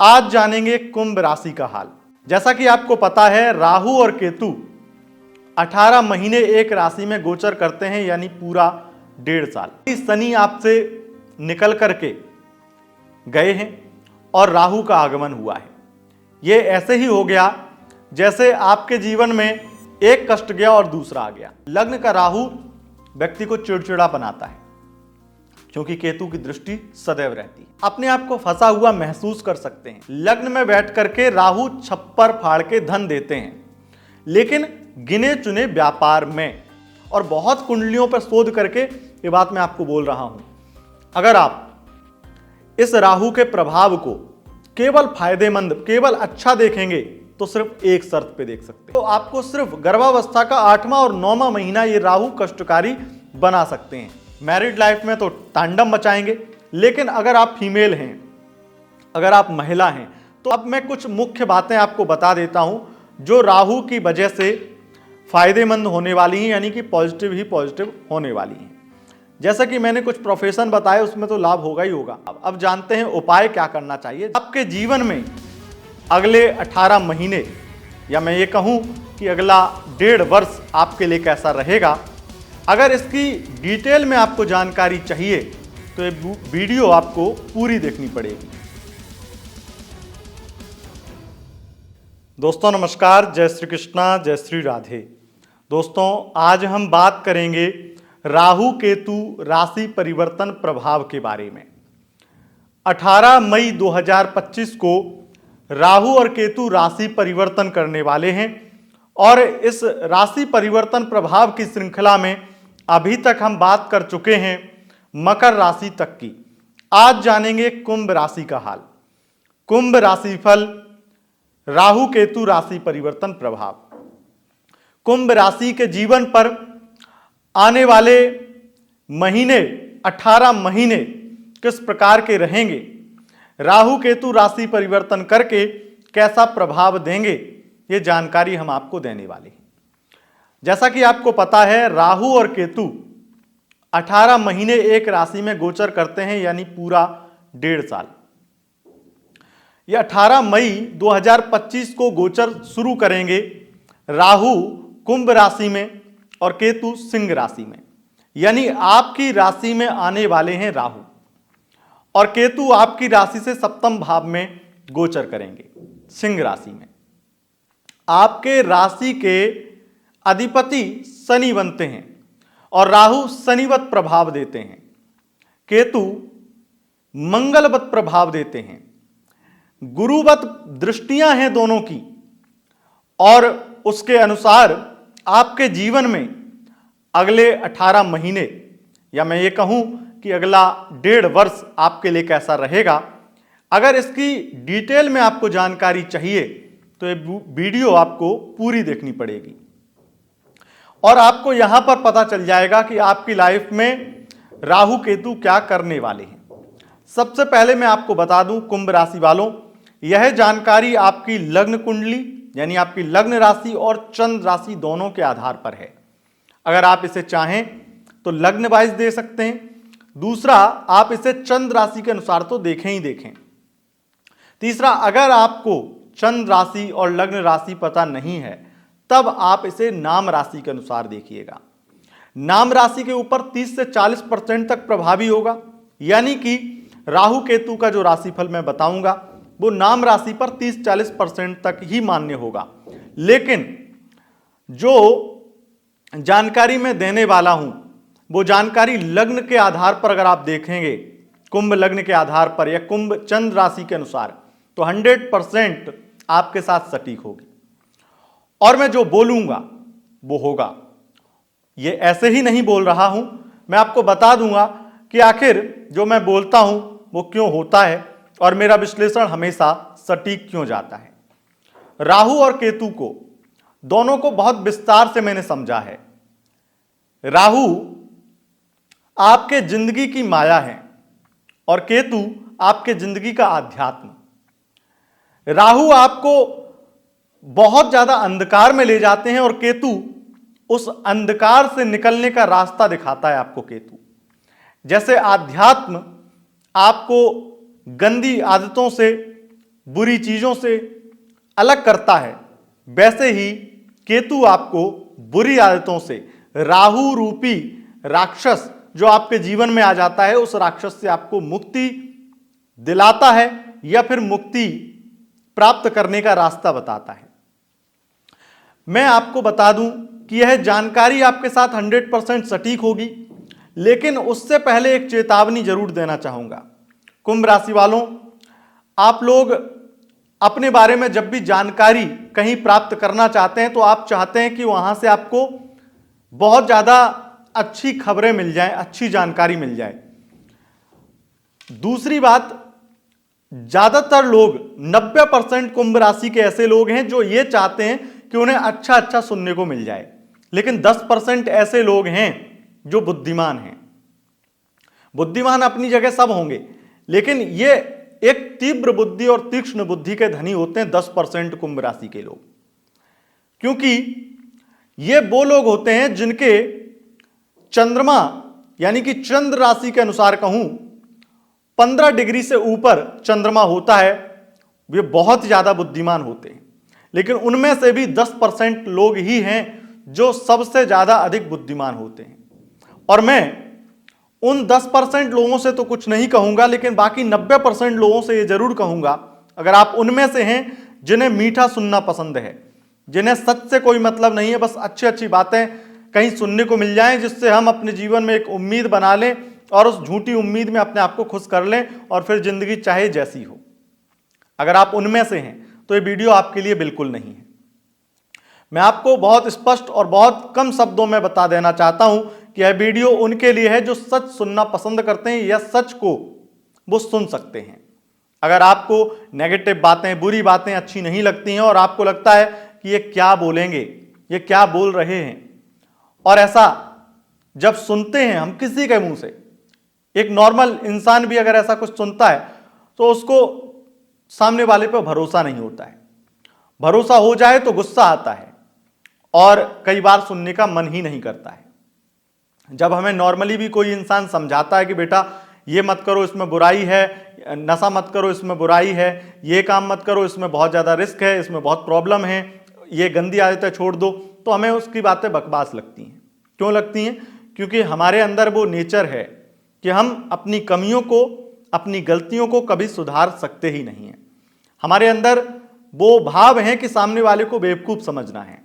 आज जानेंगे कुंभ राशि का हाल। जैसा कि आपको पता है, राहु और केतु 18 महीने एक राशि में गोचर करते हैं, यानी पूरा 1.5 साल। शनि आपसे निकल करके गए हैं और राहु का आगमन हुआ है। ये ऐसे ही हो गया जैसे आपके जीवन में एक कष्ट गया और दूसरा आ गया। लग्न का राहु व्यक्ति को चिड़चिड़ा बनाता है, क्योंकि केतु की दृष्टि सदैव रहती है। अपने आप को फंसा हुआ महसूस कर सकते हैं। लग्न में बैठ करके राहु छप्पर फाड़ के धन देते हैं, लेकिन गिने चुने व्यापार में। और बहुत कुंडलियों पर शोध करके ये बात मैं आपको बोल रहा हूं। अगर आप इस राहु के प्रभाव को केवल फायदेमंद, केवल अच्छा देखेंगे तो सिर्फ एक शर्त पे देख सकते हैं। तो आपको सिर्फ गर्भावस्था का 8वां और 9वां महीना ये राहु कष्टकारी बना सकते हैं। मैरिड लाइफ में तो तांडव मचाएंगे, लेकिन अगर आप फीमेल हैं, अगर आप महिला हैं, तो अब मैं कुछ मुख्य बातें आपको बता देता हूं जो राहु की वजह से फायदेमंद होने वाली हैं, यानी कि पॉजिटिव ही पॉजिटिव होने वाली हैं। जैसा कि मैंने कुछ प्रोफेशन बताए, उसमें तो लाभ होगा ही होगा। अब जानते हैं उपाय क्या करना चाहिए। आपके जीवन में अगले 18 महीने, या मैं ये कहूं कि अगला 1.5 वर्ष आपके लिए कैसा रहेगा। अगर इसकी डिटेल में आपको जानकारी चाहिए तो ये वीडियो आपको पूरी देखनी पड़ेगी। दोस्तों नमस्कार, जय श्री कृष्णा, जय श्री राधे। दोस्तों आज हम बात करेंगे राहु केतु राशि परिवर्तन प्रभाव के बारे में। 18 मई 2025 को राहु और केतु राशि परिवर्तन करने वाले हैं, और इस राशि परिवर्तन प्रभाव की श्रृंखला में अभी तक हम बात कर चुके हैं मकर राशि तक की। आज जानेंगे कुंभ राशि का हाल। कुंभ राशि फल, राहु केतु राशि परिवर्तन प्रभाव। कुंभ राशि के जीवन पर आने वाले महीने, 18 महीने किस प्रकार के रहेंगे, राहु केतु राशि परिवर्तन करके कैसा प्रभाव देंगे, ये जानकारी हम आपको देने वाले हैं। जैसा कि आपको पता है, राहु और केतु 18 महीने एक राशि में गोचर करते हैं, यानी पूरा 1.5 साल। ये 18 मई 2025 को गोचर शुरू करेंगे। राहु कुंभ राशि में और केतु सिंह राशि में, यानी आपकी राशि में आने वाले हैं राहु, और केतु आपकी राशि से सप्तम भाव में गोचर करेंगे, सिंह राशि में। आपके राशि के अधिपति शनि बनते हैं और राहु शनिवत प्रभाव देते हैं, केतु मंगलवत प्रभाव देते हैं, गुरुवत दृष्टियां हैं दोनों की। और उसके अनुसार आपके जीवन में अगले 18 महीने, या मैं ये कहूं कि अगला 1.5 वर्ष आपके लिए कैसा रहेगा। अगर इसकी डिटेल में आपको जानकारी चाहिए तो ये वीडियो आपको पूरी देखनी पड़ेगी, और आपको यहां पर पता चल जाएगा कि आपकी लाइफ में राहु केतु क्या करने वाले हैं। सबसे पहले मैं आपको बता दूं, कुंभ राशि वालों, यह जानकारी आपकी लग्न कुंडली, यानी आपकी लग्न राशि और चंद्र राशि दोनों के आधार पर है। अगर आप इसे चाहें तो लग्न वाइज दे सकते हैं, दूसरा आप इसे चंद्र राशि के अनुसार तो देखें ही देखें। तीसरा, अगर आपको चंद्र राशि और लग्न राशि पता नहीं है, तब आप इसे नाम राशि के अनुसार देखिएगा। नाम राशि के ऊपर 30 से 40% तक प्रभावी होगा, यानी कि राहु केतु का जो राशिफल मैं बताऊंगा वो नाम राशि पर 30-40% तक ही मान्य होगा। लेकिन जो जानकारी मैं देने वाला हूं वो जानकारी लग्न के आधार पर अगर आप देखेंगे, कुंभ लग्न के आधार पर या कुंभ चंद्र राशि के अनुसार, तो 100% आपके साथ सटीक होगी, और मैं जो बोलूंगा वो होगा। ये ऐसे ही नहीं बोल रहा हूं, मैं आपको बता दूंगा कि आखिर जो मैं बोलता हूं वो क्यों होता है, और मेरा विश्लेषण हमेशा सटीक क्यों जाता है। राहु और केतु को दोनों को बहुत विस्तार से मैंने समझा है। राहु आपके जिंदगी की माया है और केतु आपके जिंदगी का आध्यात्म। राहु आपको बहुत ज्यादा अंधकार में ले जाते हैं और केतु उस अंधकार से निकलने का रास्ता दिखाता है आपको। केतु जैसे आध्यात्म आपको गंदी आदतों से बुरी चीजों से अलग करता है, वैसे ही केतु आपको बुरी आदतों से, राहु रूपी राक्षस जो आपके जीवन में आ जाता है, उस राक्षस से आपको मुक्ति दिलाता है या फिर मुक्ति प्राप्त करने का रास्ता बताता है। मैं आपको बता दूं कि यह जानकारी आपके साथ 100% सटीक होगी, लेकिन उससे पहले एक चेतावनी जरूर देना चाहूंगा। कुंभ राशि वालों, आप लोग अपने बारे में जब भी जानकारी कहीं प्राप्त करना चाहते हैं तो आप चाहते हैं कि वहां से आपको बहुत ज्यादा अच्छी खबरें मिल जाएं, अच्छी जानकारी मिल जाए। दूसरी बात, ज्यादातर लोग 90% कुंभ राशि के ऐसे लोग हैं जो ये चाहते हैं कि उन्हें अच्छा अच्छा सुनने को मिल जाए, लेकिन 10% ऐसे लोग हैं जो बुद्धिमान हैं। बुद्धिमान अपनी जगह सब होंगे, लेकिन ये एक तीव्र बुद्धि और तीक्ष्ण बुद्धि के धनी होते हैं 10% कुंभ राशि के लोग, क्योंकि ये वो लोग होते हैं जिनके चंद्रमा यानी कि चंद्र राशि के अनुसार कहूं 15 डिग्री से ऊपर चंद्रमा होता है, वे बहुत ज्यादा बुद्धिमान होते हैं। लेकिन उनमें से भी 10% लोग ही हैं जो सबसे ज्यादा अधिक बुद्धिमान होते हैं। और मैं उन 10% लोगों से तो कुछ नहीं कहूंगा, लेकिन बाकी 90% लोगों से ये जरूर कहूंगा, अगर आप उनमें से हैं जिन्हें मीठा सुनना पसंद है, जिन्हें सच से कोई मतलब नहीं है, बस अच्छी अच्छी बातें कहीं सुनने को मिल जाएं जिससे हम अपने जीवन में एक उम्मीद बना लें और उस झूठी उम्मीद में अपने आप को खुश कर लें और फिर जिंदगी चाहे जैसी हो, अगर आप उनमें से हैं तो ये वीडियो आपके लिए बिल्कुल नहीं है। मैं आपको बहुत स्पष्ट और बहुत कम शब्दों में बता देना चाहता हूं कि यह वीडियो उनके लिए है जो सच सुनना पसंद करते हैं या सच को वो सुन सकते हैं। अगर आपको नेगेटिव बातें, बुरी बातें अच्छी नहीं लगती हैं और आपको लगता है कि ये क्या बोलेंगे, ये क्या बोल रहे हैं, और ऐसा जब सुनते हैं हम किसी के मुंह से, एक नॉर्मल इंसान भी अगर ऐसा कुछ सुनता है तो उसको सामने वाले पर भरोसा नहीं होता है। भरोसा हो जाए तो गुस्सा आता है और कई बार सुनने का मन ही नहीं करता है। जब हमें नॉर्मली भी कोई इंसान समझाता है कि बेटा ये मत करो, इसमें बुराई है, नशा मत करो, इसमें बुराई है, ये काम मत करो, इसमें बहुत ज़्यादा रिस्क है, इसमें बहुत प्रॉब्लम है, ये गंदी आदतें छोड़ दो, तो हमें उसकी बातें बकवास लगती हैं। क्यों लगती हैं? क्योंकि हमारे अंदर वो नेचर है कि हम अपनी कमियों को, अपनी गलतियों को कभी सुधार सकते ही नहीं हैं। हमारे अंदर वो भाव है कि सामने वाले को बेवकूफ़ समझना है,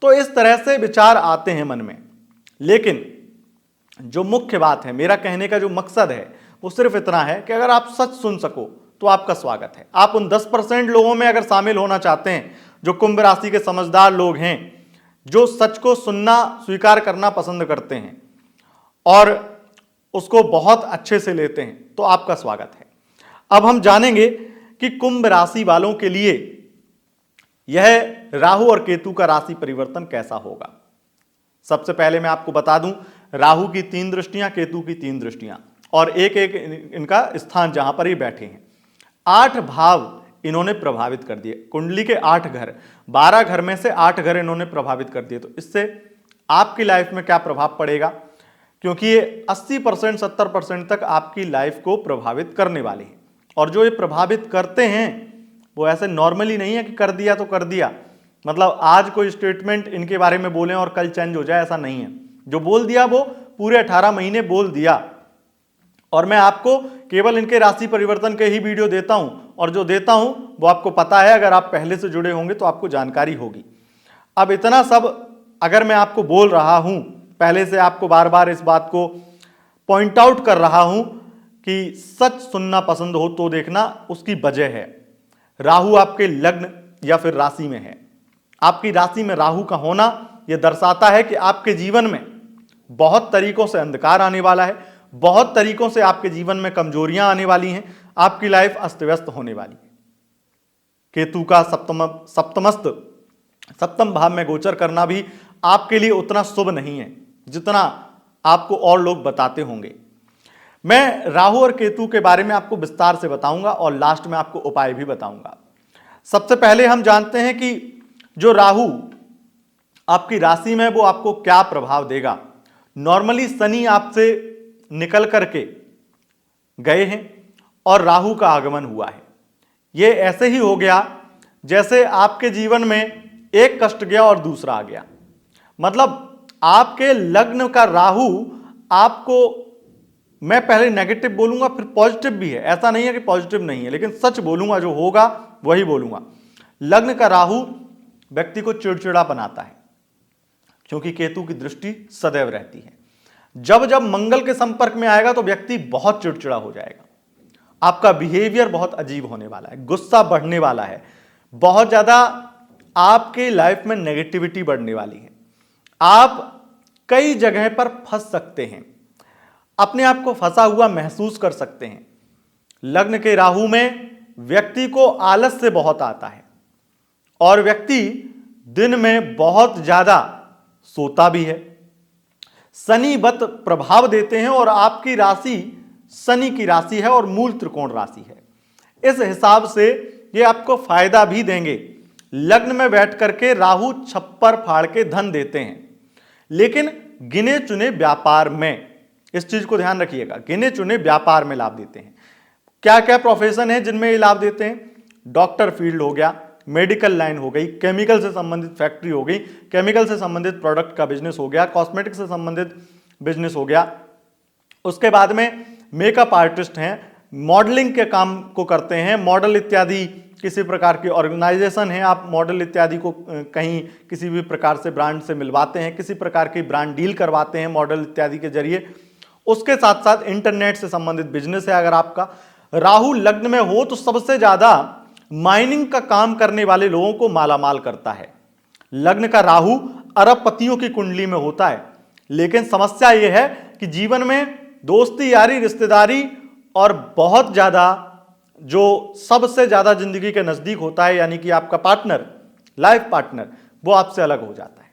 तो इस तरह से विचार आते हैं मन में। लेकिन जो मुख्य बात है, मेरा कहने का जो मकसद है वो सिर्फ इतना है कि अगर आप सच सुन सको तो आपका स्वागत है। आप उन 10% लोगों में अगर शामिल होना चाहते हैं जो कुंभ राशि के समझदार लोग हैं, जो सच को सुनना स्वीकार करना पसंद करते हैं और उसको बहुत अच्छे से लेते हैं, तो आपका स्वागत है। अब हम जानेंगे कि कुंभ राशि वालों के लिए यह राहु और केतु का राशि परिवर्तन कैसा होगा। सबसे पहले मैं आपको बता दूं, राहु की 3 दृष्टियां, केतु की 3 दृष्टियां और एक एक इनका स्थान जहां पर ये बैठे हैं। 8 भाव इन्होंने प्रभावित कर दिए। कुंडली के 8 घर, 12 घर में से 8 घर इन्होंने प्रभावित कर दिए। तो इससे आपकी लाइफ में क्या प्रभाव पड़ेगा, क्योंकि ये 80% 70% तक आपकी लाइफ को प्रभावित करने वाले हैं। और जो ये प्रभावित करते हैं वो ऐसे नॉर्मली नहीं है कि कर दिया तो कर दिया, मतलब आज कोई स्टेटमेंट इनके बारे में बोलें और कल चेंज हो जाए, ऐसा नहीं है। जो बोल दिया वो पूरे 18 महीने बोल दिया। और मैं आपको केवल इनके राशि परिवर्तन के ही वीडियो देता हूं, और जो देता हूं वो आपको पता है, अगर आप पहले से जुड़े होंगे तो आपको जानकारी होगी। अब इतना सब अगर मैं आपको बोल रहा हूं, पहले से आपको बार बार इस बात को पॉइंट आउट कर रहा हूं कि सच सुनना पसंद हो तो देखना, उसकी वजह है राहु आपके लग्न या फिर राशि में है। आपकी राशि में राहु का होना यह दर्शाता है कि आपके जीवन में बहुत तरीकों से अंधकार आने वाला है, बहुत तरीकों से आपके जीवन में कमजोरियां आने वाली हैं, आपकी लाइफ अस्त व्यस्त होने वाली है। केतु का सप्तम भाव में गोचर करना भी आपके लिए उतना शुभ नहीं है जितना आपको और लोग बताते होंगे। मैं राहु और केतु के बारे में आपको विस्तार से बताऊंगा और लास्ट में आपको उपाय भी बताऊंगा। सबसे पहले हम जानते हैं कि जो राहु आपकी राशि में वो आपको क्या प्रभाव देगा। नॉर्मली शनि आपसे निकल करके गए हैं और राहु का आगमन हुआ है। ये ऐसे ही हो गया जैसे आपके जीवन में एक कष्ट गया और दूसरा आ गया। मतलब आपके लग्न का राहु आपको, मैं पहले नेगेटिव बोलूंगा फिर पॉजिटिव भी है, ऐसा नहीं है कि पॉजिटिव नहीं है, लेकिन सच बोलूंगा, जो होगा वही बोलूंगा। लग्न का राहु व्यक्ति को चिड़चिड़ा बनाता है, क्योंकि केतु की दृष्टि सदैव रहती है। जब जब मंगल के संपर्क में आएगा तो व्यक्ति बहुत चिड़चिड़ा हो जाएगा, आपका बिहेवियर बहुत अजीब होने वाला है, गुस्सा बढ़ने वाला है, बहुत ज्यादा आपके लाइफ में नेगेटिविटी बढ़ने वाली है, आप कई जगह पर फंस सकते हैं, अपने आप को फंसा हुआ महसूस कर सकते हैं। लग्न के राहु में व्यक्ति को आलस से बहुत आता है और व्यक्ति दिन में बहुत ज्यादा सोता भी है। शनिवत प्रभाव देते हैं और आपकी राशि शनि की राशि है और मूल त्रिकोण राशि है। इस हिसाब से ये आपको फायदा भी देंगे। लग्न में बैठ करके राहु छप्पर फाड़ के धन देते हैं, लेकिन गिने चुने व्यापार में, इस चीज को ध्यान रखिएगा, गिने चुने व्यापार में लाभ देते हैं। क्या क्या प्रोफेशन है जिनमें ये लाभ देते हैं? डॉक्टर फील्ड हो गया, मेडिकल लाइन हो गई, केमिकल से संबंधित फैक्ट्री हो गई, केमिकल से संबंधित प्रोडक्ट का बिजनेस हो गया, कॉस्मेटिक से संबंधित बिजनेस हो गया। उसके बाद में मेकअप आर्टिस्ट हैं, मॉडलिंग के काम को करते हैं, मॉडल इत्यादि किसी प्रकार की ऑर्गेनाइजेशन है, आप मॉडल इत्यादि को कहीं किसी भी प्रकार से ब्रांड से मिलवाते हैं, किसी प्रकार की ब्रांड डील करवाते हैं मॉडल इत्यादि के जरिए। उसके साथ साथ इंटरनेट से संबंधित बिजनेस है। अगर आपका राहु लग्न में हो तो सबसे ज्यादा माइनिंग का काम करने वाले लोगों को मालामाल करता है। लग्न का राहु अरबपतियों की कुंडली में होता है, लेकिन समस्या यह है कि जीवन में दोस्ती यारी रिश्तेदारी और बहुत ज्यादा जो सबसे ज्यादा जिंदगी के नजदीक होता है, यानी कि आपका पार्टनर, लाइफ पार्टनर, वो आपसे अलग हो जाता है।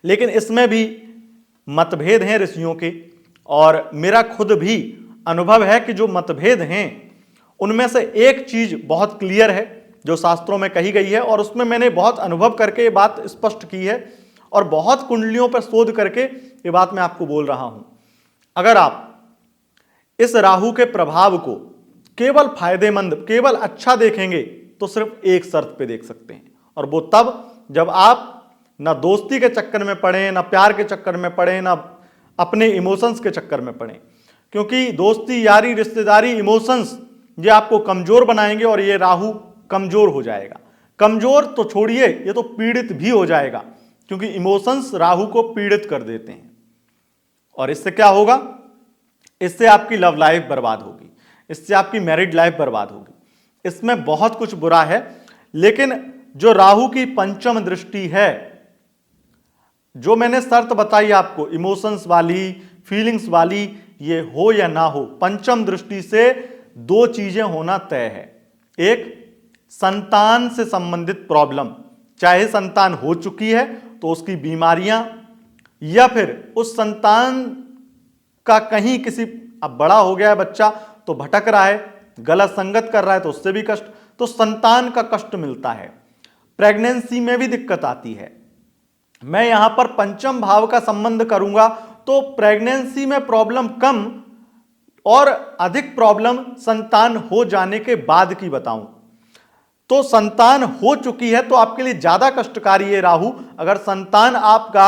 लेकिन इसमें भी मतभेद हैं ऋषियों के, और मेरा खुद भी अनुभव है कि जो मतभेद हैं उनमें से एक चीज बहुत क्लियर है जो शास्त्रों में कही गई है, और उसमें मैंने बहुत अनुभव करके ये बात स्पष्ट की है और बहुत कुंडलियों पर शोध करके ये बात मैं आपको बोल रहा हूं। अगर आप इस राहु के प्रभाव को केवल फायदेमंद, केवल अच्छा देखेंगे तो सिर्फ एक शर्त पे देख सकते हैं, और वो तब जब आप ना दोस्ती के चक्कर में पड़े, ना प्यार के चक्कर में पड़े, ना अपने इमोशंस के चक्कर में पड़े। क्योंकि दोस्ती यारी रिश्तेदारी इमोशंस ये आपको कमजोर बनाएंगे और ये राहु कमजोर हो जाएगा। कमजोर तो छोड़िए, ये तो पीड़ित भी हो जाएगा, क्योंकि इमोशंस राहु को पीड़ित कर देते हैं। और इससे क्या होगा? इससे आपकी लव लाइफ बर्बाद होगी, इससे आपकी मैरिड लाइफ बर्बाद होगी, इसमें बहुत कुछ बुरा है। लेकिन जो राहु की पंचम दृष्टि है, जो मैंने शर्त बताई आपको इमोशंस वाली, फीलिंग्स वाली, ये हो या ना हो, पंचम दृष्टि से दो चीजें होना तय है। एक, संतान से संबंधित प्रॉब्लम, चाहे संतान हो चुकी है तो उसकी बीमारियां, या फिर उस संतान का कहीं किसी, अब बड़ा हो गया है बच्चा तो भटक रहा है, गलत संगत कर रहा है तो उससे भी कष्ट, तो संतान का कष्ट मिलता है। प्रेगनेंसी में भी दिक्कत आती है। मैं यहां पर पंचम भाव का संबंध करूंगा तो प्रेगनेंसी में प्रॉब्लम कम और अधिक प्रॉब्लम संतान हो जाने के बाद की बताऊं तो संतान हो चुकी है तो आपके लिए ज्यादा कष्टकारी है राहु। अगर संतान आपका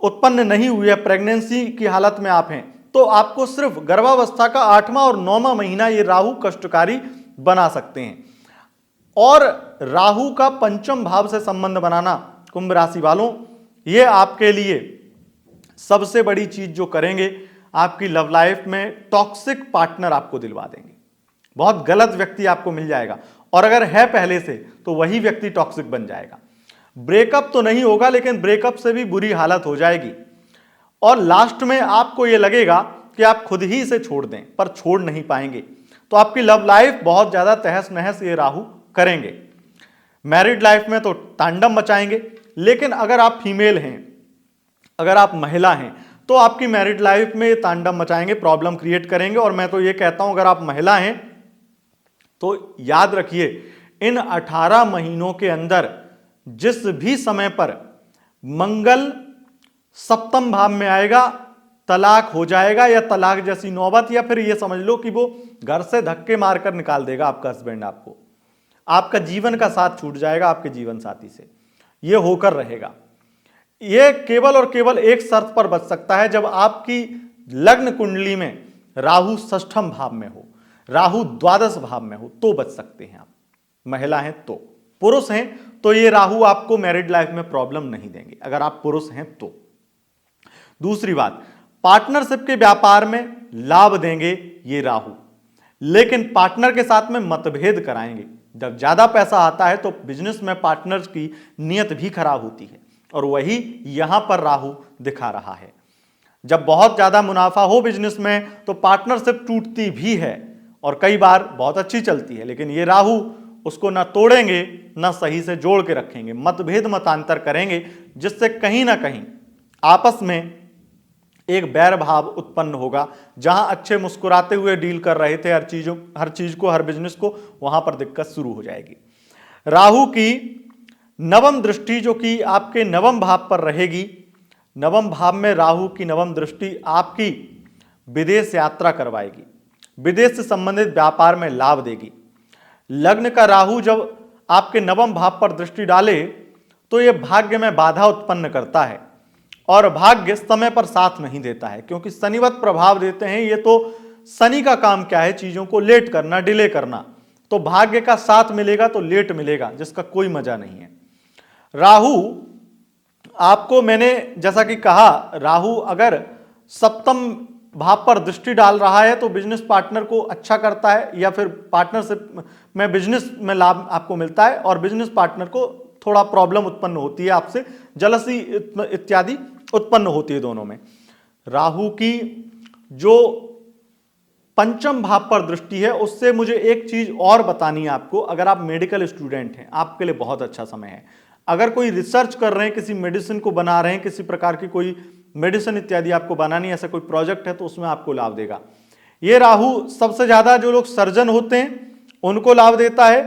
उत्पन्न नहीं हुई है, प्रेगनेंसी की हालत में आप हैं, तो आपको सिर्फ गर्भावस्था का 8वां और 9वां महीना ये राहु कष्टकारी बना सकते हैं। और राहु का पंचम भाव से संबंध बनाना कुंभ राशि वालों, ये आपके लिए सबसे बड़ी चीज जो करेंगे, आपकी लव लाइफ में टॉक्सिक पार्टनर आपको दिलवा देंगे, बहुत गलत व्यक्ति आपको मिल जाएगा, और अगर है पहले से तो वही व्यक्ति टॉक्सिक बन जाएगा। ब्रेकअप तो नहीं होगा, लेकिन ब्रेकअप से भी बुरी हालत हो जाएगी, और लास्ट में आपको यह लगेगा कि आप खुद ही इसे छोड़ दें, पर छोड़ नहीं पाएंगे। तो आपकी लव लाइफ बहुत ज्यादा तहस नहस ये राहु करेंगे। मैरिड लाइफ में तो तांडव मचाएंगे, लेकिन अगर आप फीमेल हैं, अगर आप महिला हैं, तो आपकी मैरिड लाइफ में ये तांडव मचाएंगे, प्रॉब्लम क्रिएट करेंगे। और मैं तो ये कहता हूं, अगर आप महिला हैं तो याद रखिए, इन 18 महीनों के अंदर जिस भी समय पर मंगल सप्तम भाव में आएगा, तलाक हो जाएगा या तलाक जैसी नौबत, या फिर ये समझ लो कि वो घर से धक्के मारकर निकाल देगा आपका हस्बैंड आपको, आपका जीवन का साथ छूट जाएगा आपके जीवन साथी से, ये होकर रहेगा। ये केवल और केवल एक शर्त पर बच सकता है, जब आपकी लग्न कुंडली में राहु षष्ठम भाव में हो, राहु द्वादश भाव में हो, तो बच सकते हैं आप। महिला हैं तो, पुरुष हैं तो ये राहु आपको मैरिड लाइफ में प्रॉब्लम नहीं देंगे, अगर आप पुरुष हैं तो। दूसरी बात, पार्टनरशिप के व्यापार में लाभ देंगे ये राहु, लेकिन पार्टनर के साथ में मतभेद कराएंगे। जब ज्यादा पैसा आता है तो बिजनेस में पार्टनर्स की नीयत भी खराब होती है, और वही यहां पर राहु दिखा रहा है। जब बहुत ज्यादा मुनाफा हो बिजनेस में तो पार्टनरशिप टूटती भी है, और कई बार बहुत अच्छी चलती है, लेकिन ये राहु उसको ना तोड़ेंगे ना सही से जोड़ के रखेंगे, मतभेद मतांतर करेंगे, जिससे कहीं ना कहीं आपस में एक बैर भाव उत्पन्न होगा। जहां अच्छे मुस्कुराते हुए डील कर रहे थे हर चीज को, हर बिजनेस को, वहां पर दिक्कत शुरू हो जाएगी। राहु की नवम दृष्टि जो कि आपके नवम भाव पर रहेगी, नवम भाव में राहु की नवम दृष्टि आपकी विदेश यात्रा करवाएगी, विदेश से संबंधित व्यापार में लाभ देगी। लग्न का राहु जब आपके नवम भाव पर दृष्टि डाले तो यह भाग्य में बाधा उत्पन्न करता है, और भाग्य समय पर साथ नहीं देता है, क्योंकि शनिवत प्रभाव देते हैं। ये तो शनि का काम क्या है, चीजों को लेट करना, डिले करना। तो भाग्य का साथ मिलेगा तो लेट मिलेगा, जिसका कोई मजा नहीं है। राहु आपको, मैंने जैसा कि कहा, राहु अगर सप्तम भाव पर दृष्टि डाल रहा है तो बिजनेस पार्टनर को अच्छा करता है, या फिर पार्टनरशिप में बिजनेस में लाभ आपको मिलता है, और बिजनेस पार्टनर को थोड़ा प्रॉब्लम उत्पन्न होती है, आपसे जलसी इत्यादि उत्पन्न होती है दोनों में। राहु की जो पंचम भाव पर दृष्टि है, उससे मुझे एक चीज और बतानी है आपको। अगर आप मेडिकल स्टूडेंट हैं, आपके लिए बहुत अच्छा समय है। अगर कोई रिसर्च कर रहे हैं, किसी मेडिसिन को बना रहे हैं, किसी प्रकार की कोई मेडिसिन इत्यादि आपको बनानी है, ऐसा कोई प्रोजेक्ट है, तो उसमें आपको लाभ देगा। ये राहु सबसे ज्यादा जो लोग सर्जन होते हैं उनको लाभ देता है,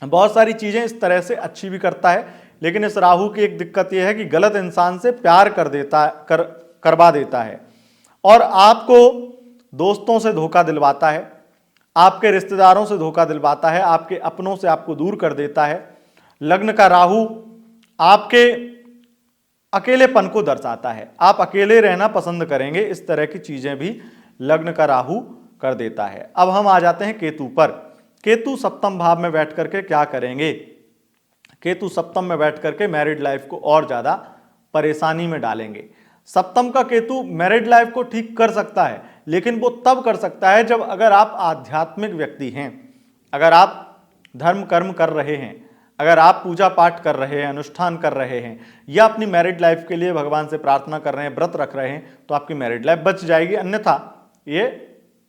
बहुत सारी चीजें इस तरह से अच्छी भी करता है। लेकिन इस राहु की एक दिक्कत यह है कि गलत इंसान से प्यार करवा देता है, और आपको दोस्तों से धोखा दिलवाता है, आपके रिश्तेदारों से धोखा दिलवाता है, आपके अपनों से आपको दूर कर देता है। लग्न का राहु आपके अकेलेपन को दर्शाता है, आप अकेले रहना पसंद करेंगे, इस तरह की चीजें भी लग्न का राहु कर देता है। अब हम आ जाते हैं केतु पर। केतु सप्तम भाव में बैठ करके क्या करेंगे? केतु सप्तम में बैठ करके मैरिड लाइफ को और ज्यादा परेशानी में डालेंगे। सप्तम का केतु मैरिड लाइफ को ठीक कर सकता है, लेकिन वो तब कर सकता है जब अगर आप आध्यात्मिक व्यक्ति हैं, अगर आप धर्म कर्म कर रहे हैं, अगर आप पूजा पाठ कर रहे हैं, अनुष्ठान कर रहे हैं, या अपनी मैरिड लाइफ के लिए भगवान से प्रार्थना कर रहे हैं, व्रत रख रहे हैं, तो आपकी मैरिड लाइफ बच जाएगी। अन्यथा ये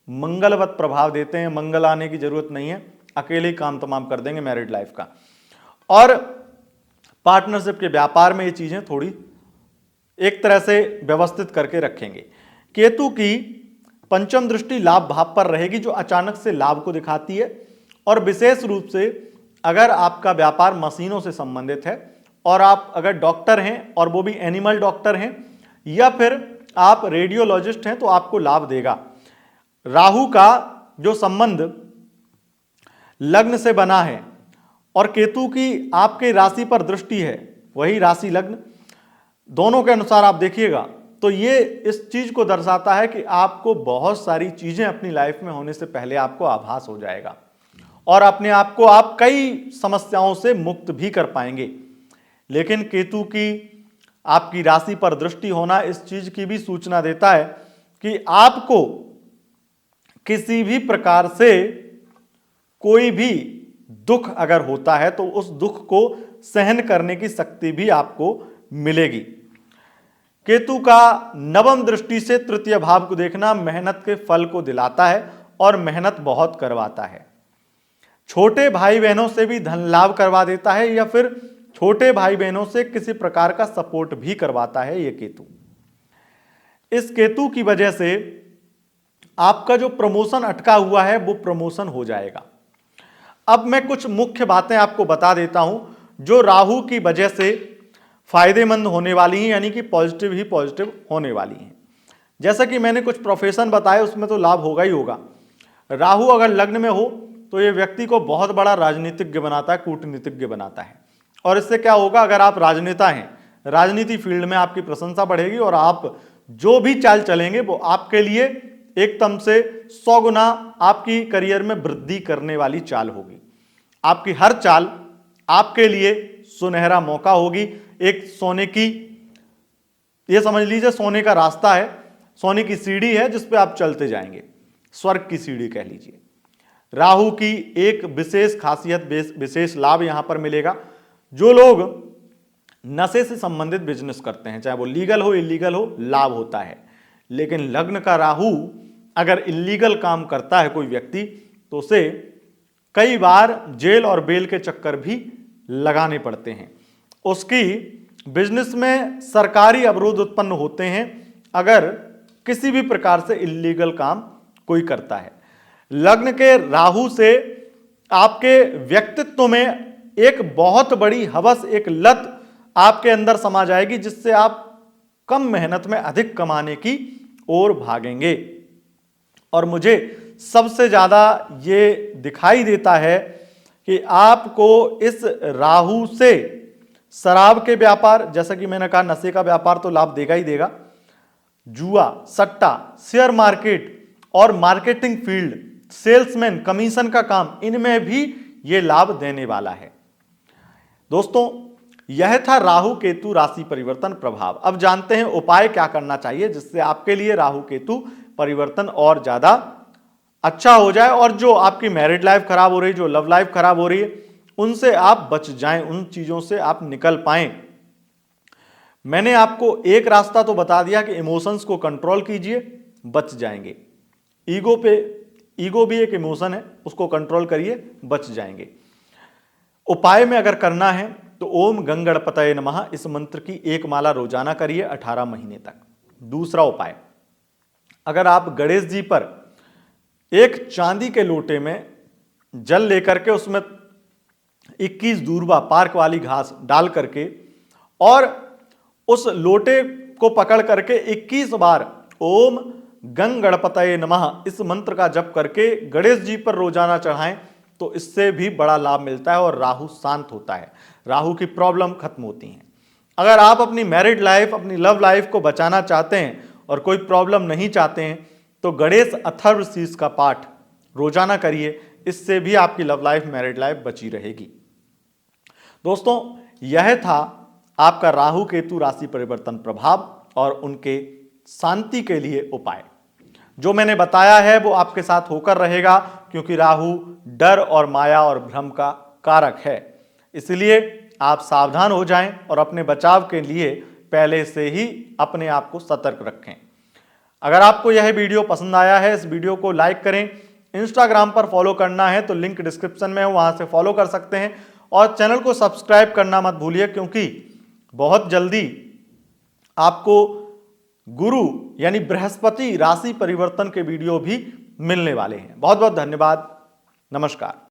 मंगलवत प्रभाव देते हैं, मंगल आने की जरूरत नहीं है, अकेले ही काम तमाम कर देंगे मैरिड लाइफ का। और पार्टनरशिप के व्यापार में ये चीजें थोड़ी एक तरह से व्यवस्थित करके रखेंगे। केतु की पंचम दृष्टि लाभ भाव पर रहेगी, जो अचानक से लाभ को दिखाती है, और विशेष रूप से अगर आपका व्यापार मशीनों से संबंधित है, और आप अगर डॉक्टर हैं, और वो भी एनिमल डॉक्टर हैं, या फिर आप रेडियोलॉजिस्ट हैं, तो आपको लाभ देगा। राहु का जो संबंध लग्न से बना है और केतु की आपके राशि पर दृष्टि है, वही राशि लग्न, दोनों के अनुसार आप देखिएगा तो ये इस चीज को दर्शाता है कि आपको बहुत सारी चीजें अपनी लाइफ में होने से पहले आपको आभास हो जाएगा, और अपने आप को आप कई समस्याओं से मुक्त भी कर पाएंगे। लेकिन केतु की आपकी राशि पर दृष्टि होना इस चीज की भी सूचना देता है कि आपको किसी भी प्रकार से कोई भी दुख अगर होता है तो उस दुख को सहन करने की शक्ति भी आपको मिलेगी। केतु का नवम दृष्टि से तृतीय भाव को देखना मेहनत के फल को दिलाता है, और मेहनत बहुत करवाता है। छोटे भाई बहनों से भी धन लाभ करवा देता है, या फिर छोटे भाई बहनों से किसी प्रकार का सपोर्ट भी करवाता है ये केतु। इस केतु की वजह से आपका जो प्रमोशन अटका हुआ है वो प्रमोशन हो जाएगा। अब मैं कुछ मुख्य बातें आपको बता देता हूं जो राहु की वजह से फायदेमंद होने वाली हैं, यानी कि पॉजिटिव ही पॉजिटिव होने वाली हैं। जैसा कि मैंने कुछ प्रोफेशन बताए उसमें तो लाभ होगा ही होगा। राहु अगर लग्न में हो तो ये व्यक्ति को बहुत बड़ा राजनीतिज्ञ बनाता है, कूटनीतिज्ञ बनाता है। और इससे क्या होगा, अगर आप राजनेता हैं, राजनीति फील्ड में आपकी प्रशंसा बढ़ेगी और आप जो भी चाल चलेंगे वो आपके लिए एकदम से 100 गुना आपकी करियर में वृद्धि करने वाली चाल होगी। आपकी हर चाल आपके लिए सुनहरा मौका होगी। एक सोने की, ये समझ लीजिए सोने का रास्ता है, सोने की सीढ़ी है जिस पे आप चलते जाएंगे, स्वर्ग की सीढ़ी कह लीजिए। राहु की एक विशेष खासियत, विशेष लाभ यहां पर मिलेगा। जो लोग नशे से संबंधित बिजनेस करते हैं, चाहे वो लीगल हो इलीगल हो, लाभ होता है। लेकिन लग्न का राहु अगर इलीगल काम करता है कोई व्यक्ति, तो उसे कई बार जेल और बेल के चक्कर भी लगाने पड़ते हैं। उसकी बिजनेस में सरकारी अवरोध उत्पन्न होते हैं अगर किसी भी प्रकार से इलीगल काम कोई करता है। लग्न के राहु से आपके व्यक्तित्व में एक बहुत बड़ी हवस, एक लत आपके अंदर समा जाएगी, जिससे आप कम मेहनत में अधिक कमाने की ओर भागेंगे। और मुझे सबसे ज्यादा ये दिखाई देता है कि आपको इस राहु से शराब के व्यापार, जैसा कि मैंने कहा नशे का व्यापार तो लाभ देगा ही देगा, जुआ, सट्टा, शेयर मार्केट और मार्केटिंग फील्ड, सेल्समैन, कमीशन का काम, इनमें भी ये लाभ देने वाला है। दोस्तों, यह था राहु केतु राशि परिवर्तन प्रभाव। अब जानते हैं उपाय क्या करना चाहिए जिससे आपके लिए राहु केतु परिवर्तन और ज्यादा अच्छा हो जाए और जो आपकी मैरिड लाइफ खराब हो रही है, जो लव लाइफ खराब हो रही है, उनसे आप बच जाएं, उन चीजों से आप निकल पाएं। मैंने आपको एक रास्ता तो बता दिया कि इमोशंस को कंट्रोल कीजिए, बच जाएंगे। ईगो भी एक इमोशन है, उसको कंट्रोल करिए, बच जाएंगे। उपाय में अगर करना है तो ओम गंगणपतये नमः इस मंत्र की एक माला रोजाना करिए 18 महीने तक। दूसरा उपाय, अगर आप गणेश जी पर एक चांदी के लोटे में जल लेकर के उसमें 21 दूर्वा पार्क वाली घास डाल करके और उस लोटे को पकड़ करके 21 बार ओम गंगणपतये नमः इस मंत्र का जप करके गणेश जी पर रोजाना चढ़ाएं तो इससे भी बड़ा लाभ मिलता है और राहु शांत होता है, राहु की प्रॉब्लम खत्म होती है। अगर आप अपनी मैरिड लाइफ, अपनी लव लाइफ को बचाना चाहते हैं और कोई प्रॉब्लम नहीं चाहते हैं तो गणेश अथर्वशीष का पाठ रोजाना करिए, इससे भी आपकी लव लाइफ, मैरिड लाइफ बची रहेगी। दोस्तों, यह था आपका राहु केतु राशि परिवर्तन प्रभाव और उनके शांति के लिए उपाय। जो मैंने बताया है वो आपके साथ होकर रहेगा, क्योंकि राहु डर और माया और भ्रम का कारक है। इसलिए आप सावधान हो जाएं और अपने बचाव के लिए पहले से ही अपने आप को सतर्क रखें। अगर आपको यह वीडियो पसंद आया है, इस वीडियो को लाइक करें। इंस्टाग्राम पर फॉलो करना है तो लिंक डिस्क्रिप्शन में है, वहां से फॉलो कर सकते हैं। और चैनल को सब्सक्राइब करना मत भूलिए, क्योंकि बहुत जल्दी आपको गुरु यानी बृहस्पति राशि परिवर्तन के वीडियो भी मिलने वाले हैं। बहुत बहुत धन्यवाद। नमस्कार।